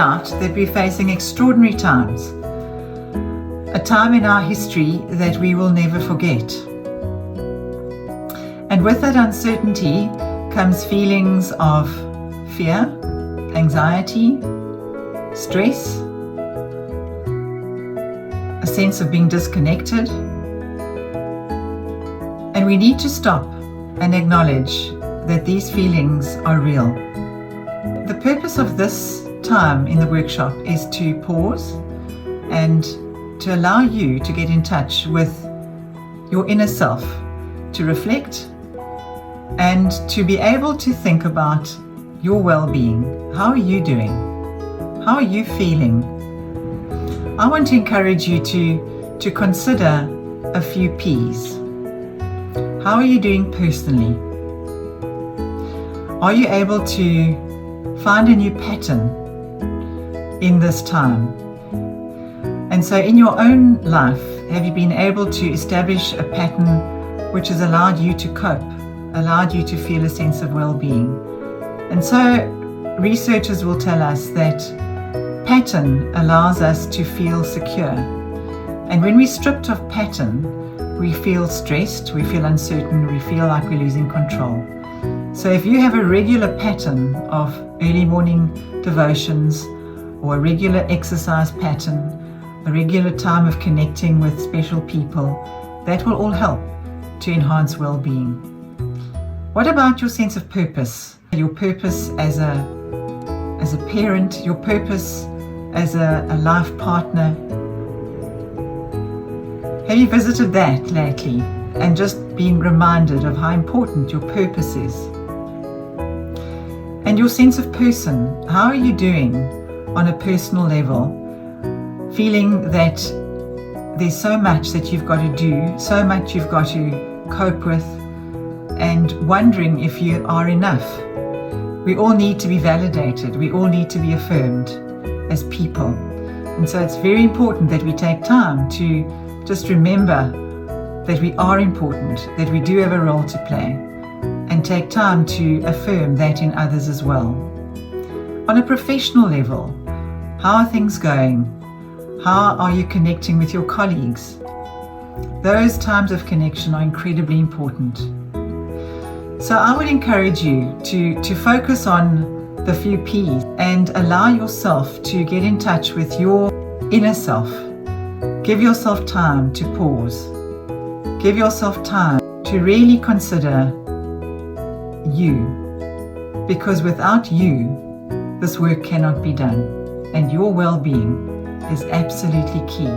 doubt that we're facing extraordinary times, a time in our history that we will never forget. And with that uncertainty comes feelings of fear, anxiety, stress, a sense of being disconnected. And we need to stop and acknowledge that these feelings are real. The purpose of this time in the workshop is to pause and to allow you to get in touch with your inner self, to reflect and to be able to think about your well-being. How are you doing? How are you feeling? I want to encourage you to consider a few P's. How are you doing personally? Are you able to find a new pattern in this time? And so in your own life, have you been able to establish a pattern which has allowed you to cope, allowed you to feel a sense of well-being? And so researchers will tell us that pattern allows us to feel secure. And when we're stripped of pattern, we feel stressed, we feel uncertain, we feel like we're losing control. So if you have a regular pattern of early morning devotions or a regular exercise pattern, a regular time of connecting with special people, that will all help to enhance well-being. What about your sense of purpose? Your purpose as a parent, your purpose as a life partner. Have you visited that lately and just been reminded of how important your purpose is? And your sense of person, how are you doing on a personal level? Feeling that there's so much that you've got to do, so much you've got to cope with, and wondering if you are enough. We all need to be validated. We all need to be affirmed as people. And so it's very important that we take time to just remember that we are important, that we do have a role to play, and take time to affirm that in others as well. On a professional level, how are things going? How are you connecting with your colleagues? Those times of connection are incredibly important. So I would encourage you to focus on the few P's and allow yourself to get in touch with your inner self. Give yourself time to pause. Give yourself time to really consider you, because without you, this work cannot be done, and your well-being is absolutely key.